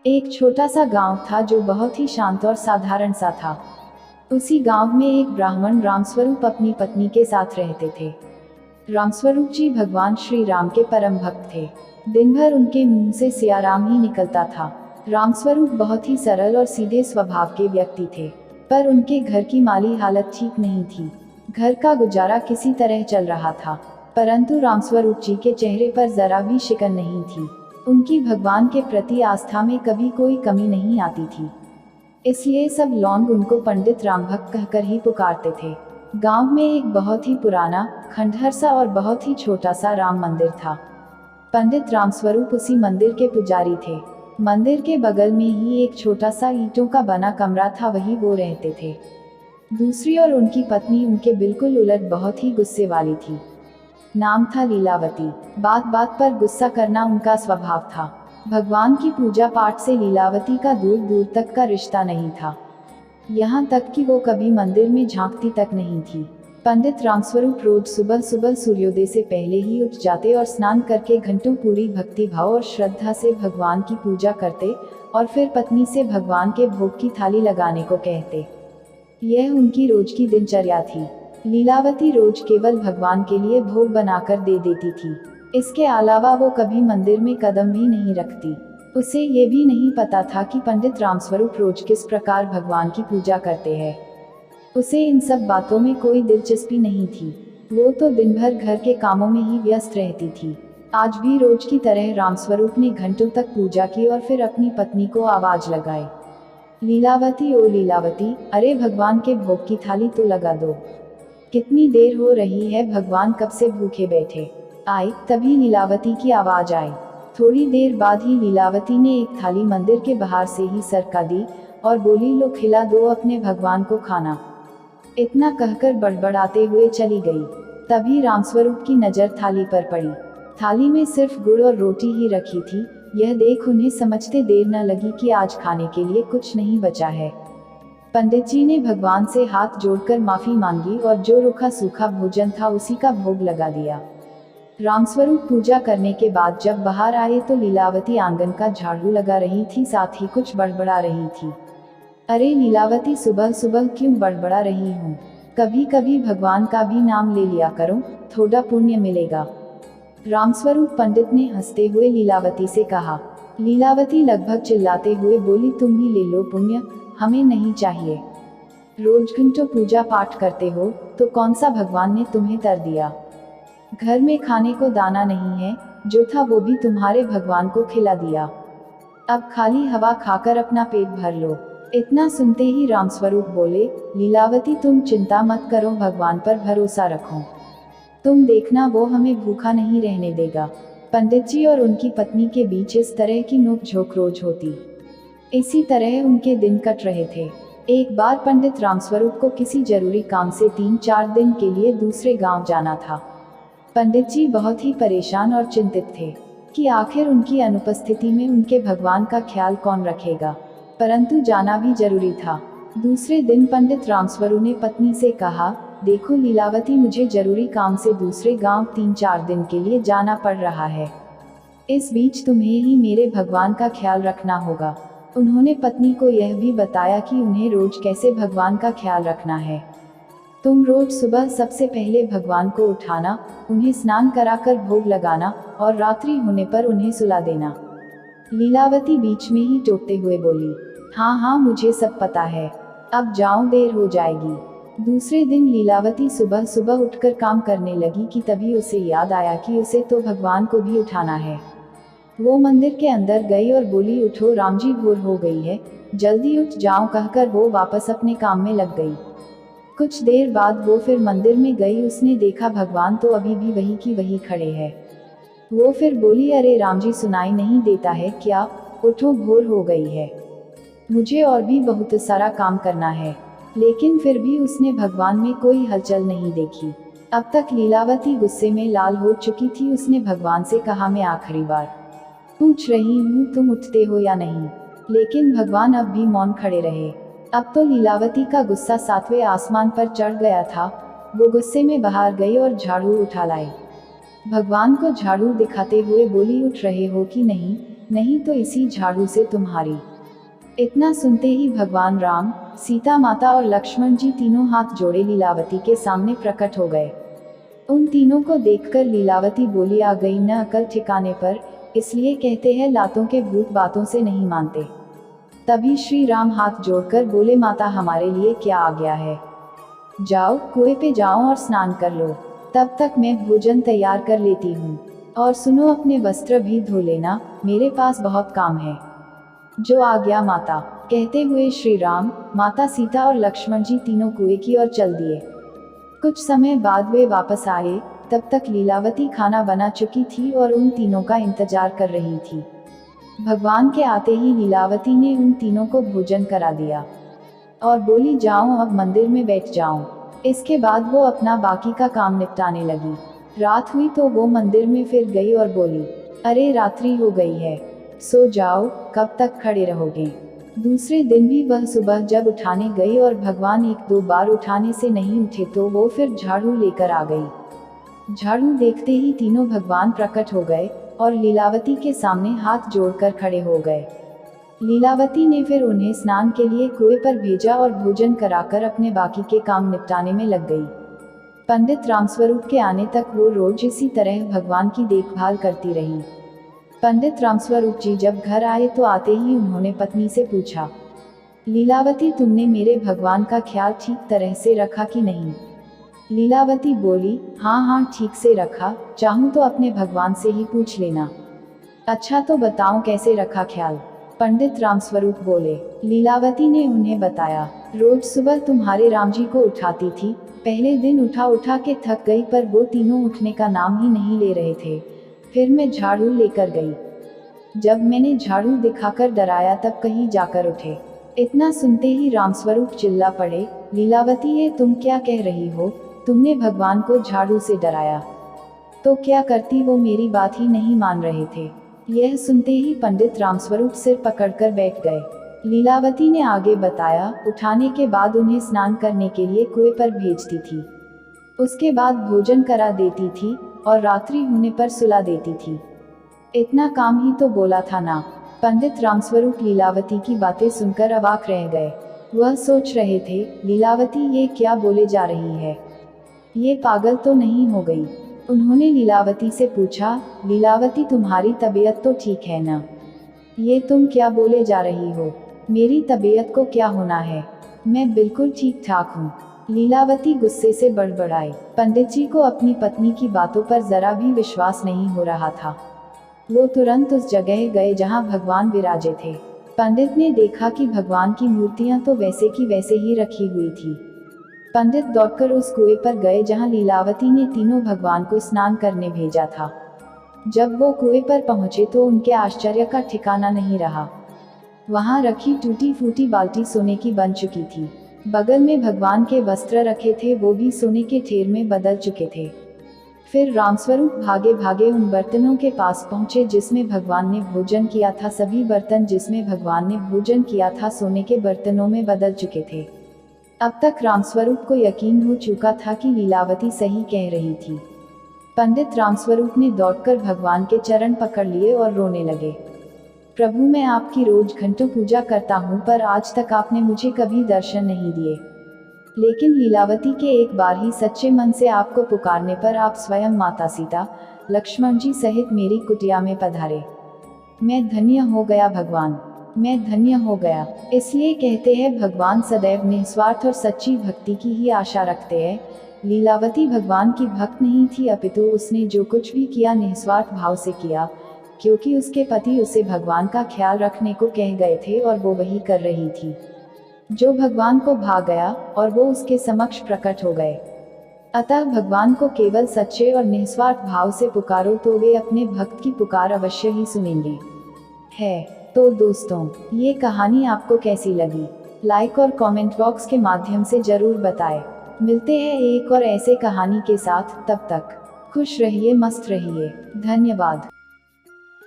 एक छोटा सा गांव था जो बहुत ही शांत और साधारण सा था। उसी गांव में एक ब्राह्मण रामस्वरूप अपनी पत्नी के साथ रहते थे। रामस्वरूप जी भगवान श्री राम के परम भक्त थे। दिन भर उनके मुंह से सियाराम ही निकलता था। रामस्वरूप बहुत ही सरल और सीधे स्वभाव के व्यक्ति थे, पर उनके घर की माली हालत ठीक नहीं थी। घर का गुजारा किसी तरह चल रहा था, परंतु रामस्वरूप जी के चेहरे पर जरा भी शिकन नहीं थी। उनकी भगवान के प्रति आस्था में कभी कोई कमी नहीं आती थी। इसलिए सब लोग उनको पंडित रामभक्त कहकर ही पुकारते थे। गांव में एक बहुत ही पुराना, खंडहर सा और बहुत ही छोटा सा राम मंदिर था। पंडित रामस्वरूप उसी मंदिर के पुजारी थे। मंदिर के बगल में ही एक छोटा सा ईंटों का बना कमरा था, वही वो रहते थे। दूसरी ओर उनकी पत्नी उनके बिल्कुल उलट बहुत ही गुस्से वाली थी। नाम था लीलावती। बात बात पर गुस्सा करना उनका स्वभाव था। भगवान की पूजा पाठ से लीलावती का दूर दूर तक का रिश्ता नहीं था। यहाँ तक कि वो कभी मंदिर में झांकती तक नहीं थी। पंडित रामस्वरूप रोज सुबह सुबह सूर्योदय से पहले ही उठ जाते और स्नान करके घंटों पूरी भक्ति भाव और श्रद्धा से भगवान की पूजा करते और फिर पत्नी से भगवान के भोग की थाली लगाने को कहते। यह उनकी रोज की दिनचर्या थी। लीलावती रोज केवल भगवान के लिए भोग बनाकर दे देती थी। इसके अलावा वो कभी मंदिर में कदम भी नहीं रखती। उसे ये भी नहीं पता था कि पंडित रामस्वरूप रोज किस प्रकार भगवान की पूजा करते हैं। उसे इन सब बातों में कोई दिलचस्पी नहीं थी। वो तो दिन भर घर के कामों में ही व्यस्त रहती थी। आज भी रोज की तरह रामस्वरूप ने घंटों तक पूजा की और फिर अपनी पत्नी को आवाज लगाई, लीलावती ओ लीलावती, अरे भगवान के भोग की थाली तो लगा दो। कितनी देर हो रही है, भगवान कब से भूखे बैठे। आई तभी लीलावती की आवाज आई। थोड़ी देर बाद ही लीलावती ने एक थाली मंदिर के बाहर से ही सरका दी और बोली, लो खिला दो अपने भगवान को खाना। इतना कहकर बड़बड़ाते हुए चली गई। तभी रामस्वरूप की नजर थाली पर पड़ी। थाली में सिर्फ गुड़ और रोटी ही रखी थी। यह देख उन्हें समझते देर न लगी कि आज खाने के लिए कुछ नहीं बचा है। पंडित जी ने भगवान से हाथ जोड़कर माफी मांगी और जो रूखा सूखा भोजन था उसी का भोग लगा दिया। रामस्वरूप पूजा करने के बाद जब बाहर आए तो लीलावती आंगन का झाड़ू लगा रही थी, साथ ही कुछ बड़बड़ा रही थी। अरे लीलावती, सुबह सुबह क्यों बड़बड़ा रही हूँ? कभी कभी भगवान का भी नाम ले लिया करो, थोड़ा पुण्य मिलेगा। रामस्वरूप पंडित ने हंसते हुए लीलावती से कहा। लीलावती लगभग चिल्लाते हुए बोली, तुम ही ले लो पुण्य, हमें नहीं चाहिए। रोज घंटों पूजा पाठ करते हो तो कौन सा भगवान ने तुम्हें तर दिया? घर में खाने को दाना नहीं है, जो था वो भी तुम्हारे भगवान को खिला दिया। अब खाली हवा खाकर अपना पेट भर लो। इतना सुनते ही रामस्वरूप बोले, लीलावती तुम चिंता मत करो, भगवान पर भरोसा रखो। तुम देखना वो हमें भूखा नहीं रहने देगा। पंडित जी और उनकी पत्नी के बीच इस तरह की नोक-झोंक रोज होती। इसी तरह उनके दिन कट रहे थे। एक बार पंडित रामस्वरूप को किसी जरूरी काम से 3-4 दिन के लिए दूसरे गांव जाना था। पंडित जी बहुत ही परेशान और चिंतित थे कि आखिर उनकी अनुपस्थिति में उनके भगवान का ख्याल कौन रखेगा, परंतु जाना भी जरूरी था। दूसरे दिन पंडित रामस्वरूप ने पत्नी से कहा, देखो लीलावती, मुझे जरूरी काम से दूसरे गांव 3-4 दिन के लिए जाना पड़ रहा है। इस बीच तुम्हें ही मेरे भगवान का ख्याल रखना होगा। उन्होंने पत्नी को यह भी बताया कि उन्हें रोज कैसे भगवान का ख्याल रखना है। तुम रोज सुबह सबसे पहले भगवान को उठाना, उन्हें स्नान कराकर भोग लगाना और रात्रि होने पर उन्हें सुला देना। लीलावती बीच में ही टोकते हुए बोली, हाँ हाँ मुझे सब पता है, अब जाओ देर हो जाएगी। दूसरे दिन लीलावती सुबह सुबह उठकर काम करने लगी कि तभी उसे याद आया कि उसे तो भगवान को भी उठाना है। वो मंदिर के अंदर गई और बोली, उठो रामजी, भोर हो गई है, जल्दी उठ जाओ, कहकर वो वापस अपने काम में लग गई। कुछ देर बाद वो फिर मंदिर में गई। उसने देखा भगवान तो अभी भी वही की वही खड़े हैं। वो फिर बोली, अरे रामजी, सुनाई नहीं देता है क्या? उठो, भोर हो गई है, मुझे और भी बहुत सारा काम करना है। लेकिन फिर भी उसने भगवान में कोई हलचल नहीं देखी। अब तक लीलावती गुस्से में लाल हो चुकी थी। उसने भगवान से कहा, मैं आखिरी बार पूछ रही हूँ, तुम उठते हो या नहीं? लेकिन भगवान अब भी मौन खड़े रहे। अब तो लीलावती का गुस्सा 7वें आसमान पर चढ़ गया था। वो गुस्से में बाहर गई और झाड़ू उठा लाई। भगवान को झाड़ू दिखाते हुए बोली, उठ रहे हो कि नहीं? नहीं तो इसी झाड़ू से तुम्हारी। इतना सुनते ही भगवान राम, सीता माता और लक्ष्मण जी तीनों हाथ जोड़े लीलावती के सामने प्रकट हो गए। उन तीनों को देखकर लीलावती बोली, आ गई न अकल ठिकाने पर, इसलिए कहते हैं लातों के भूत बातों से नहीं मानते। तभी श्री राम हाथ जोड़कर बोले, माता हमारे लिए क्या आ गया है, जाओ कुएं पे जाओ और स्नान कर लो, तब तक मैं भोजन तैयार कर लेती हूँ। और सुनो, अपने वस्त्र भी धो लेना, मेरे पास बहुत काम है। जो आ गया माता, कहते हुए श्री राम, माता सीता और लक्ष्मण जी तीनों कुएं की ओर चल दिए। कुछ समय बाद वे वापस आए, तब तक लीलावती खाना बना चुकी थी और उन तीनों का इंतजार कर रही थी। भगवान के आते ही लीलावती ने उन तीनों को भोजन करा दिया और बोली, जाओ अब मंदिर में बैठ जाओ। इसके बाद वो अपना बाकी का काम निपटाने लगी। रात हुई तो वो मंदिर में फिर गई और बोली, अरे रात्रि हो गई है, सो जाओ, कब तक खड़े रहोगे। दूसरे दिन भी वह सुबह जब उठाने गई और भगवान एक दो बार उठाने से नहीं उठे तो वो फिर झाड़ू लेकर आ गई। झाड़ू देखते ही तीनों भगवान प्रकट हो गए और लीलावती के सामने हाथ जोड़कर खड़े हो गए। लीलावती ने फिर उन्हें स्नान के लिए कुएं पर भेजा और भोजन कराकर अपने बाकी के काम निपटाने में लग गई। पंडित रामस्वरूप के आने तक वो रोज इसी तरह भगवान की देखभाल करती रही। पंडित रामस्वरूप जी जब घर आए तो आते ही उन्होंने पत्नी से पूछा, लीलावती तुमने मेरे भगवान का ख्याल ठीक तरह से रखा कि नहीं। लीलावती बोली, हाँ ठीक से रखा, चाहूँ तो अपने भगवान से ही पूछ लेना। अच्छा तो बताओ कैसे रखा ख्याल। पंडित रामस्वरूप बोले। लीलावती ने उन्हें बताया, रोज सुबह तुम्हारे राम जी को उठाती थी। पहले दिन उठा के थक गई पर वो तीनों उठने का नाम ही नहीं ले रहे थे। फिर मैं झाड़ू लेकर गई। जब मैंने झाड़ू दिखाकर डराया तब कहीं जाकर उठे। इतना सुनते ही रामस्वरूप चिल्ला पड़े, लीलावती ये तुम क्या कह रही हो, तुमने भगवान को झाड़ू से डराया तो क्या करती, वो मेरी बात ही नहीं मान रहे थे। यह सुनते ही पंडित रामस्वरूप सिर पकड़कर बैठ गए। लीलावती ने आगे बताया, उठाने के बाद उन्हें स्नान करने के लिए कुएं पर भेजती थी, उसके बाद भोजन करा देती थी और रात्रि होने पर सुला देती थी। इतना काम ही तो बोला था ना। पंडित रामस्वरूप लीलावती की बातें सुनकर अवाक रह गए। वह सोच रहे थे, लीलावती ये क्या बोले जा रही है, ये पागल तो नहीं हो गई। उन्होंने लीलावती से पूछा, लीलावती तुम्हारी तबीयत तो ठीक है ना, ये तुम क्या बोले जा रही हो, मेरी तबीयत को क्या होना है, मैं बिल्कुल ठीक ठाक हूँ। लीलावती गुस्से से बड़बड़ाई। पंडित जी को अपनी पत्नी की बातों पर जरा भी विश्वास नहीं हो रहा था। वो तुरंत उस जगह गए जहाँ भगवान विराजे थे। पंडित ने देखा कि भगवान की मूर्तियाँ तो वैसे की वैसे ही रखी हुई थी। पंडित दौड़कर उस कुएं पर गए जहाँ लीलावती ने तीनों भगवान को स्नान करने भेजा था। जब वो कुएं पर पहुंचे तो उनके आश्चर्य का ठिकाना नहीं रहा। वहां रखी टूटी फूटी बाल्टी सोने की बन चुकी थी। बगल में भगवान के वस्त्र रखे थे, वो भी सोने के ढेर में बदल चुके थे। फिर रामस्वरूप भागे भागे उन बर्तनों के पास पहुंचे जिसमें भगवान ने भोजन किया था। सभी बर्तन जिसमें भगवान ने भोजन किया था सोने के बर्तनों में बदल चुके थे। अब तक रामस्वरूप को यकीन हो चुका था कि लीलावती सही कह रही थी। पंडित रामस्वरूप ने दौड़कर भगवान के चरण पकड़ लिए और रोने लगे। प्रभु, मैं आपकी रोज घंटों पूजा करता हूँ पर आज तक आपने मुझे कभी दर्शन नहीं दिए। लेकिन लीलावती के एक बार ही सच्चे मन से आपको पुकारने पर आप स्वयं माता सीता, लक्ष्मण जी सहित मेरी कुटिया में पधारे। मैं धन्य हो गया भगवान, मैं धन्य हो गया। इसलिए कहते हैं भगवान सदैव निस्वार्थ और सच्ची भक्ति की ही आशा रखते हैं। लीलावती भगवान की भक्त नहीं थी, अपितु उसने जो कुछ भी किया निस्वार्थ भाव से किया, क्योंकि उसके पति उसे भगवान का ख्याल रखने को कह गए थे और वो वही कर रही थी। जो भगवान को भा गया और वो उसके समक्ष प्रकट हो गए। अतः भगवान को केवल सच्चे और निस्वार्थ भाव से पुकारो तो वे अपने भक्त की पुकार अवश्य ही सुनेंगे। है तो दोस्तों, ये कहानी आपको कैसी लगी, लाइक और कमेंट बॉक्स के माध्यम से जरूर बताएं। मिलते हैं एक और ऐसे कहानी के साथ, तब तक खुश रहिए, मस्त रहिए। धन्यवाद।